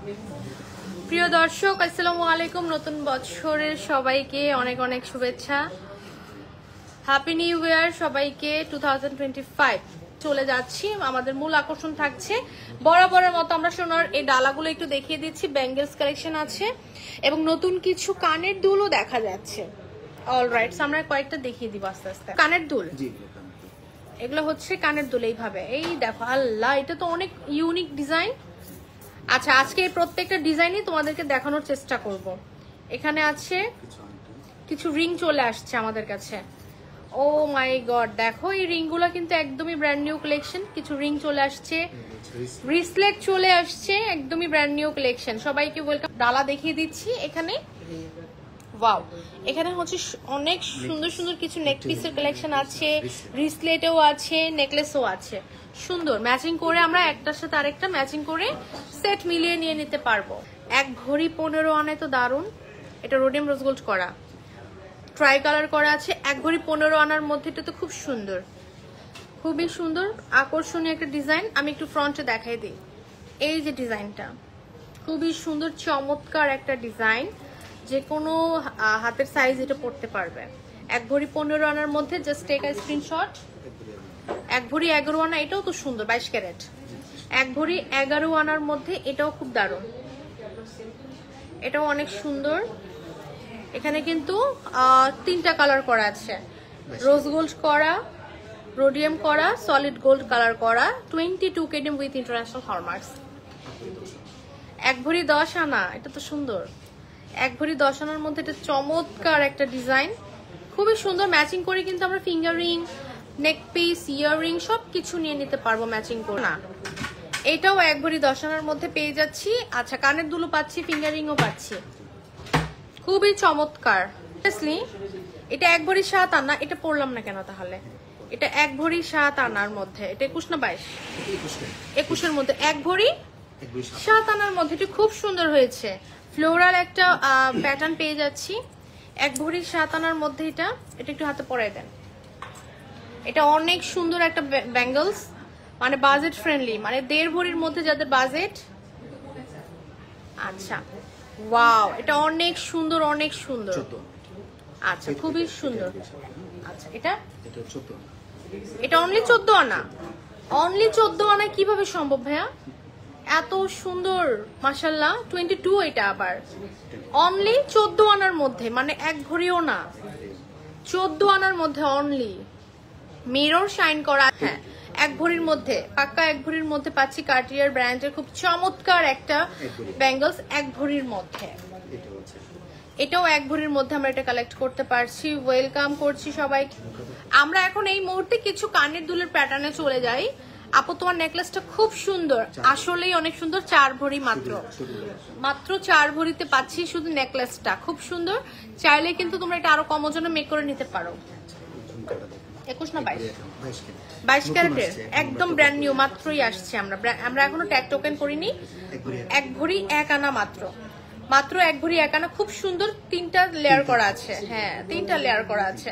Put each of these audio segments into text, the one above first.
প্রিয় দর্শক, আসসালামু আলাইকুম। নতুন বছরের সবাইকে অনেক অনেক শুভেচ্ছা। হ্যাপি নিউ ইয়ার সবাইকে। 2025 চলে যাচ্ছি। আমাদের মূল আকর্ষণ থাকছে বরাবরের মতো আমরা সোনার এই ডালাগুলো একটু দেখিয়ে দিচ্ছি। ব্যাঙ্গেলস কালেকশন আছে এবং নতুন কিছু কানের দুলও দেখা যাচ্ছে। অলরাইট, আমরা কয়েকটা দেখিয়ে দিব আস্তে আস্তে। কানের দুল, এগুলো হচ্ছে কানের দুল। এইভাবে এই দেখো, আল্লাহ, এটা তো অনেক ইউনিক ডিজাইন। আচ্ছা, আজকে এই প্রত্যেকটা ডিজাইনই তোমাদেরকে দেখানোর চেষ্টা করব। এখানে আছে কিছু রিং চলে আসছে আমাদের কাছে। ও মাই গড, দেখো এই রিংগুলো কিন্তু একদমই ব্র্যান্ড নিউ কালেকশন। কিছু রিং চলে আসছে, ব্রেসলেট চলে আসছে, একদমই ব্র্যান্ড নিউ কালেকশন। সবাইকে ওয়েলকাম। ডালা দেখিয়ে দিচ্ছি এখানে। ওয়াও, এখানে হচ্ছে অনেক সুন্দর সুন্দর কিছু নেক পিসের কালেকশন আছে, ব্রেসলেটও আছে, নেকলেসও আছে। সুন্দর ম্যাচিং করে আমরা একটার সাথে আরেকটা ম্যাচিং করে সেট মিলিয়ে নিয়ে নিতে পারবো। এক ভরি 15 আনায় তো দারুণ। এটা রোডিয়াম রোজ গোল্ড করা, ট্রাই কালার করা আছে। এক ভরি 15 আনার মধ্যে এটা তো খুব সুন্দর, খুবই সুন্দর আকর্ষণীয় একটা ডিজাইন। আমি একটু ফ্রন্টে দেখাই দিই। এই যে ডিজাইনটা খুবই সুন্দর, চমৎকার একটা ডিজাইন। যে কোনো হাতের সাইজ এটা পড়তে পারবে। এক ভরি 15 আনার মধ্যে জাস্ট টেক আ স্ক্রিনশট। এক ভরি 11 আনা, এটাও তো সুন্দর, 22 ক্যারেট। এক ভরি 11 আনার মধ্যে এটাও খুব দারুণ, এটাও অনেক সুন্দর। এখানে কিন্তু 3টা কালার করা আছে, রোজ গোল্ড করা, রোডিয়াম করা, সলিড গোল্ড কালার করা, 22 কেডিএম উইথ ইন্টারন্যাশনাল হলমার্কস। এক ভরি 10 আনা, এটা তো সুন্দর। এক ভরি 10 আনার মধ্যে এটা চমৎকার একটা ডিজাইন, খুবই সুন্দর। ম্যাচিং করে কিন্তু আমরা ফিঙ্গার রিং, নেক পিস, ইয়াররিং সবকিছু নিয়ে নিতে পারবো ম্যাচিং করে। না, এটাও এক ভরি 10 আনার মধ্যে পেয়ে যাচ্ছি। আচ্ছা, কানের দুলও পাচ্ছি, ফিঙ্গার রিংও পাচ্ছি, খুবই চমৎকার। এটা এক ভরি 7 আনা, এটা পড়লাম না কেন তাহলে? এটা এক ভরি 7 আনার মধ্যে, এটা 21 না 22? 21-এর মধ্যে এক ভরি 7 আনার মধ্যে, এটা খুব সুন্দর হয়েছে। ফ্লোরাল একটা প্যাটার্ন পেয়ে যাচ্ছি এক ভরি 7 আনার মধ্যে। এটা একটু হাতে পরাই দেন। এটা অনেক সুন্দর একটা ব্যাঙ্গলস, মানে বাজেট ফ্রেন্ডলি, মানে 1.5 ভরির মধ্যে যাদের বাজেট। আচ্ছা, ওয়াও, এটা অনেক সুন্দর, অনেক সুন্দর। আচ্ছা, খুবই সুন্দর। আচ্ছা, এটা অনলি 14 আনা। অনলি 14 আনা কিভাবে সম্ভব ভাইয়া? এত সুন্দর, মাশাআল্লাহ। 22 এটা আবার অনলি 14 আনার মধ্যে, মানে এক ভরিও না, 14 আনার মধ্যে অনলি। মিরর শাইন করা। হ্যাঁ, এক ভরির মধ্যে, পাক্কা এক ভরির মধ্যে পাচ্ছি কার্টিয়ার ব্র্যান্ডের খুব চমৎকার একটা ব্যাঙ্গলস এক ভরির মধ্যে। এটাও এক ভরির মধ্যে আমরা এটা কালেক্ট করতে পারছি। ওয়েলকাম করছি সবাই। আমরা এখন এই মুহূর্তে কিছু কানের দুলের প্যাটার্নে চলে যাই। আপু, তোমার নেকলেসটা খুব সুন্দর, আসলেই অনেক সুন্দর। 4 ভরি মাত্র 4 ভরিতে পাচ্ছি শুধু নেকলেসটা, খুব সুন্দর। চাইলে কিন্তু তোমরা এটা আরো কম ওজনে মেক করে নিতে পারো। 21 না 22 ক্যারেটের, একদম ব্র্যান্ড নিউ, মাত্রই আসছে। আমরা এখনো ট্যাগ টোকেন করিনি। এক ভরি 1 আনা মাত্র এক ভরি 1 আনা, খুব সুন্দর। 3টা লেয়ার করা আছে। হ্যাঁ, 3টা লেয়ার করা আছে।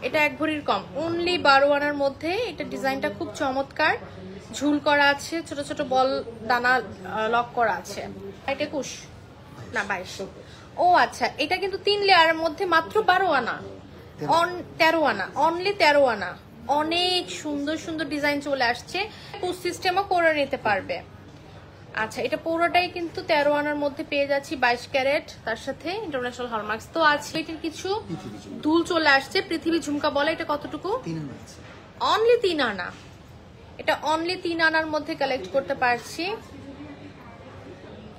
এটা এক ভরির কম, অনলি 12 আনার মধ্যে। এটা ডিজাইনটা খুব চমৎকার, ঝুল করা আছে, ছোট ছোট বল দানা লক করা আছে। এটা 21 না 22? ও আচ্ছা, এটা কিন্তু 3 লেয়ারের মধ্যে মাত্র 12 আনা, 13 আনা, অনলি 13 আনা। অনেক সুন্দর সুন্দর ডিজাইন চলে আসছে, পুশ সিস্টেমও করে নিতে পারবে। আচ্ছা, এটা পুরোটাই কিন্তু 13 আনার মধ্যে পেয়ে যাচ্ছি, 22 ক্যারেট, তার সাথে ইন্টারন্যাশনাল হলমার্কস তো আছে। এটার কিছু দুল চলে আসছে, পৃথিবী ঝুমকা বলে। এটা কতটুকু? অনলি 3 আনা। এটা অনলি 3 আনার মধ্যে কালেক্ট করতে পারছি।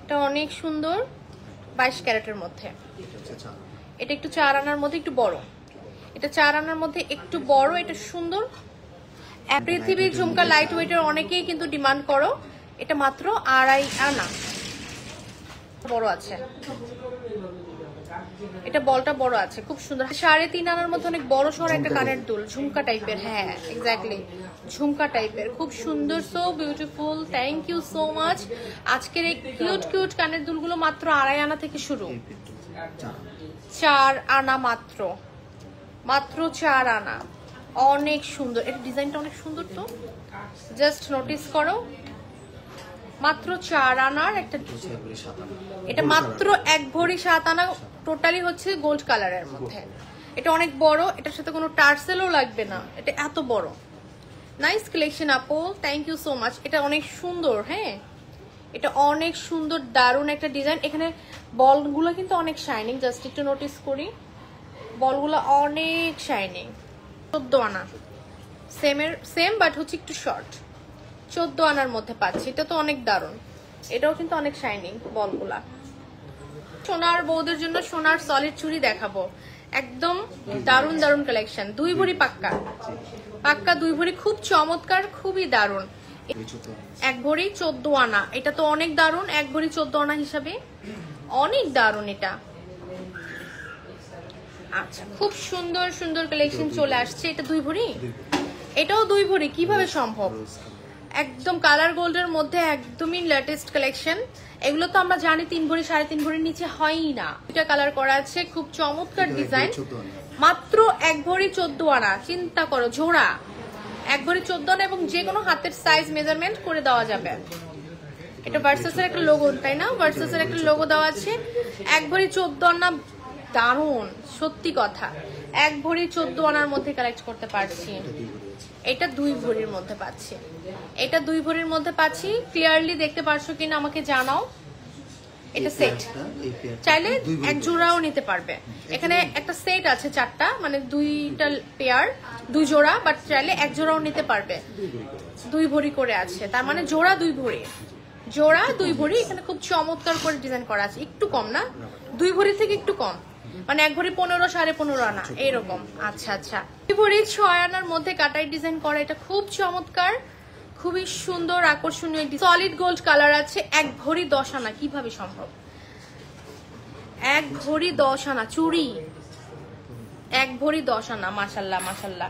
এটা অনেক সুন্দর, 22 ক্যারেটের মধ্যে। এটা একটু 4 আনার মধ্যে, একটু বড়। এটা 4 আনার মধ্যে একটু বড়, এটা সুন্দর। পৃথিবী ঝুমকা লাইট ওয়েটের অনেকেই কিন্তু ডিমান্ড করো। এটা মাত্র 2.5 আনা, বড় আছে। এটা বলটা বড় আছে, খুব সুন্দর। 3.5 আনার মধ্যে অনেক বড় সড় একটা কানের দুল, ঝুমকা টাইপের। হ্যাঁ, এক্স্যাক্টলি ঝুমকা টাইপের, খুব সুন্দর, so beautiful. Thank you so much. আজকের এই কিউট কিউট কানের দুলগুলো মাত্র 2.5 আনা থেকে শুরু। 4 আনা মাত্র 4 আনা, অনেক সুন্দর। এটা ডিজাইনটা অনেক সুন্দর, তো জাস্ট নোটিস করো। মাত্র 4 আনার একটা, এটা মাত্র 1 ভরি 7 আনা, টোটালি হচ্ছে গোল্ড কালারের মধ্যে। এটা অনেক বড়, এটার সাথে কোনো টার্সেলও লাগবে না, এটা এত বড়। নাইস কালেকশন আপু, থ্যাংক ইউ সো মাচ। এটা অনেক সুন্দর, হ্যাঁ এটা অনেক সুন্দর, দারুণ একটা ডিজাইন। এখানে বলগুলো কিন্তু অনেক শাইনিং, জাস্ট একটু নোটিস করি, বলগুলো অনেক শাইনিং। 14 আনা, সেম বাট হচ্ছে একটু শর্ট। 14 আনার মধ্যে পাচ্ছি, এটা তো অনেক দারুণ। এটাও কিন্তু অনেক শাইনিং বলগুলা। সোনার বউদের জন্য সোনার সলিড চুড়ি দেখাবো, একদম দারুণ দারুণ কালেকশন। 2 ভরি পাক্কা, পাক্কা 2 ভরি, খুব চমৎকার, খুবই দারুণ। 1 ভরি 14 আনা, এটা তো অনেক দারুণ। 1 ভরি 14 আনা হিসাবে অনেক দারুণ এটা। আচ্ছা, খুব সুন্দর সুন্দর কালেকশন চলে আসছে। এটা 2 ভরি, এটাও 2 ভরি, কিভাবে সম্ভব? একদম কালার গোল্ডের মধ্যে একদমই লেটেস্ট কালেকশন। এগুলো তো আমরা জানি 3 ভরি 3.5 ভরির নিচে হয়ই না। এটা কালার করা আছে, খুব চমৎকার ডিজাইন। মাত্র 1 ভরি 14 আনা, চিন্তা করো, জোড়া 1 ভরি 14 আনা, এবং যে কোনো হাতের সাইজ মেজারমেন্ট করে দেওয়া যাবে। এটা ভার্সাসের একটা লোগো, তাই না? ভার্সাসের একটা লোগো দেওয়া আছে। 1 ভরি 14 আনা, দারুণ, সত্যি কথা। 1 ভরি 14 আনার মধ্যে কালেক্ট করতে পারছি। এটা 2 ভরির মধ্যে পাচ্ছি, এটা 2 ভরির মধ্যে পাচ্ছি। ক্লিয়ারলি দেখতে পারছো কিনা আমাকে জানাও। এটা সেট, চাইলে 1 জোড়াও নিতে পারবে। এখানে একটা সেট আছে 4টা, মানে 2টা পেয়ার, 2 জোড়া, বাট চাইলে 1 জোড়াও নিতে পারবে। 2 ভরি করে আছে, তার মানে জোড়া 2 ভরি, জোড়া 2 ভরি। এখানে খুব চমৎকার করে ডিজাইন করা আছে, একটু কম না, 2 ভরি থেকে একটু কম, মানে 1 ভরি 15 15.5 আনা এরকম। আচ্ছা আচ্ছা, 2 ভরি 6 আনার মধ্যে কাটাই ডিজাইন করা, এটা খুব চমৎকার, খুবই সুন্দর আকর্ষণীয়। সলিড গোল্ড কালার আছে। 1 ভরি 10 আনা, কিভাবে সম্ভব? 1 ভরি 10 আনা চুড়ি, 1 ভরি 10 আনা। মাশাল্লাহ মাশাল্লাহ।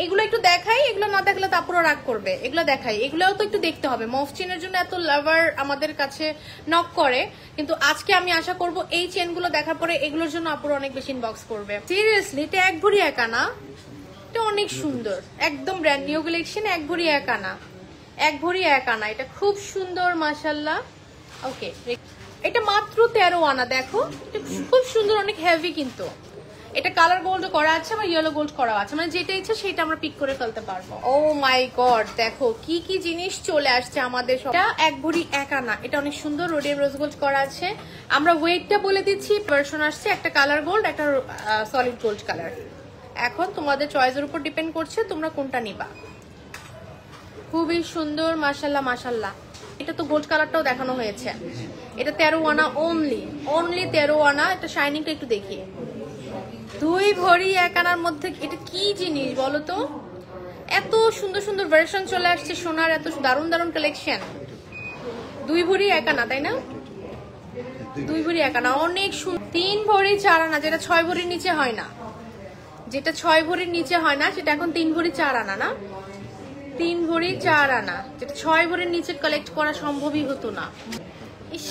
এগুলো একটু দেখাই, এগুলো না দেখলে তারপরে রাগ করবে। এগুলো দেখাই, এগুলোও তো একটু দেখতে হবে। মফচিনের জন্য এত লাভার আমাদের কাছে নক করে, কিন্তু আজকে আমি আশা করব এই চেনগুলো দেখার পরে এগুলোর জন্য আপুরা অনেক বেশি ইনবক্স করবে। সিরিয়াসলি, এটা 1 ভরি 1 আনা, এটা অনেক সুন্দর, একদম ব্র্যান্ড নিউ কালেকশন। 1 ভরি 1 আনা, 1 ভরি 1 আনা, এটা খুব সুন্দর মাশাল্লাহ। ওকে, এটা মাত্র 13 আনা। দেখো, এটা খুব সুন্দর, অনেক হেভি, কিন্তু এটা কালার গোল্ড করা আছে বা ইয়েলো গোল্ড করা আছে, মানে যেটা ইচ্ছা সেটা আমরা পিক করে ফেলতে পারবো। ও মাই গড, দেখো কি কি জিনিস চলে আসছে আমাদের। এটা 1 ভরি 1 আনা, এটা অনেক সুন্দর, রোডিয়াম রোজ গোল্ড করা আছে। আমরা ওয়েটটা বলে দিচ্ছি, ভার্সন আসছে, একটা কালার গোল্ড, একটা সলিড গোল্ড কালার। এখন তোমাদের চয়েসের উপর ডিপেন্ড করছে তোমরা কোনটা নিবা। খুবই সুন্দর মাশাল্লাহ মাশাল্লাহ। এটা তো গোল্ড কালারটাও দেখানো হয়েছে। এটা 13 আনা অনলি, 13 আনা। এটা শাইনিংটা একটু দেখি। 2 ভরি 1 আনার মধ্যে এটা কি জিনিস বলো তো? এত সুন্দর সুন্দর ভার্সন চলে আসছে সোনার, এত দারুণ দারুণ কালেকশন। 2 ভরি 1 আনা, তাই না? 2 ভরি 1 আনা, অনেক সুন্দর। 3 ভরি 4 আনা, যেটা 6 ভরির নিচে হয় না, যেটা 6 ভরির নিচে হয় না, সেটা এখন 3 ভরি 4 আনা না? 3 ভরি 4 আনা, যেটা 6 ভরির নিচে কালেক্ট করা সম্ভবই হতো না। ইস,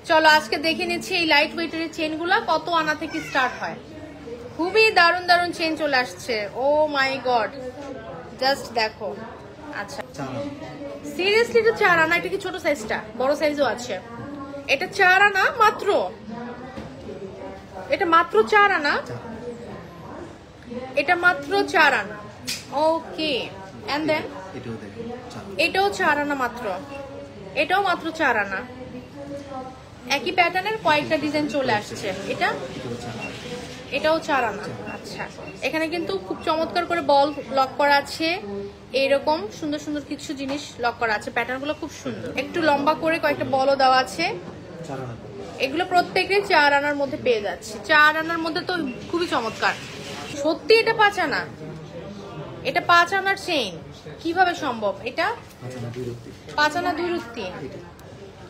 চলো আজকে দেখে নিচ্ছি এই লাইট ওয়েটের চেনগুলা কত আনা থেকে স্টার্ট হয়। খুবই দারুণ দারুণ চেন চলে আসছে। ও মাই গড, জাস্ট দেখো। আচ্ছা, সিরিয়াসলি এটা 4 আনা। এটা কি ছোট সাইজটা? বড় সাইজও আছে। এটা 4 আনা মাত্র, এটা মাত্র 4 আনা, এটা মাত্র 4 আনা। ওকে, এন্ড দেন এটাও 4 আনা মাত্র, এটাও মাত্র 4 আনা। একই প্যাটার্নের কয়েকটা ডিজাইন চলে আসছে। এটাও 4 আনা। আচ্ছা, এখানে কিন্তু খুব চমৎকার করে বল লক করা আছে, এইরকম সুন্দর সুন্দর কিছু জিনিস লক করা আছে। প্যাটার্নগুলো খুব সুন্দর, একটু লম্বা করে কয়েকটা বলও দেওয়া আছে। এগুলো প্রত্যেকে 4 আনার মধ্যে পেয়ে যাচ্ছে। 4 আনার মধ্যে তো খুবই চমৎকার। সত্যি এটা 5 আনা, এটা 5 আনার চেইন, কিভাবে সম্ভব? এটা 5 আনা 2 রত্তি,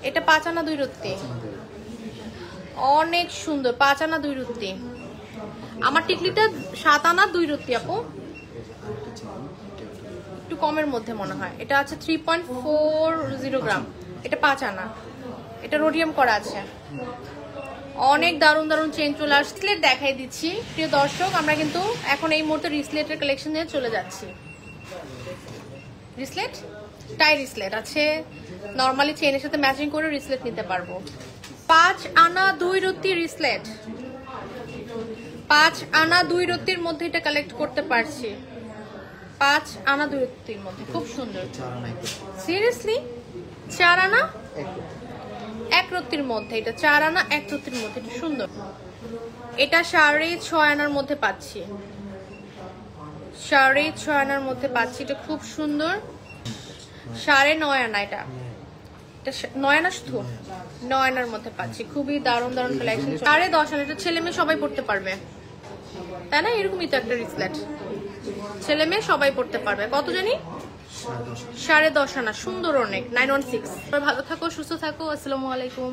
এটা 5 আনা 2 রত্তি, অনেক সুন্দর। 5 আনা 2 রত্তি। আমার টিকলিটা 7 আনা 2 রত্তি আপু, একটু কমের মধ্যে মনে হয়। এটা আছে 3.40 গ্রাম, এটা 5 আনা, এটা রোডিয়াম করা আছে। অনেক দারুণ দারুণ চেন চলে আসছে। দেখাই দিচ্ছি প্রিয় দর্শক, আমরা কিন্তু এখন এই মুহূর্তে রিসলেটের কালেকশন নিয়ে চলে যাচ্ছি। রিসলেট টাই রিসলেট আছে, নর্মালি চেইনের সাথে ম্যাচিং করে রিসলেট নিতে পারবো। 5 আনা 2 রত্তি রিসলেট, 5 আনা 2 রত্তির মধ্যে এটা কালেক্ট করতে পারছি। 5 আনা 2 রত্তির মধ্যে খুব সুন্দর। সিরিয়াসলি 4 আনা 1 রত্তির মধ্যে, এটা 4 আনা 1 রত্তির মধ্যে, এটা সুন্দর। এটা 6.5 আনার মধ্যে পাচ্ছি, 6.5 আনার মধ্যে পাচ্ছি, এটা খুব সুন্দর। 9.5 আনা, এটা 9 আনা, শুধু 9 আনার মধ্যে পাচ্ছি, খুবই দারুণ দারুণ কালেকশন। 10.5 আনা, এটা ছেলে মেয়ে সবাই পড়তে পারবে, তাই না? এরকমই তো একটা রিসলেট, ছেলে মেয়ে সবাই পড়তে পারবে। কত জানি? 10.5 আনা, সুন্দর অনেক। 916। ভালো থাকো, সুস্থ থাকো, আসসালামু আলাইকুম।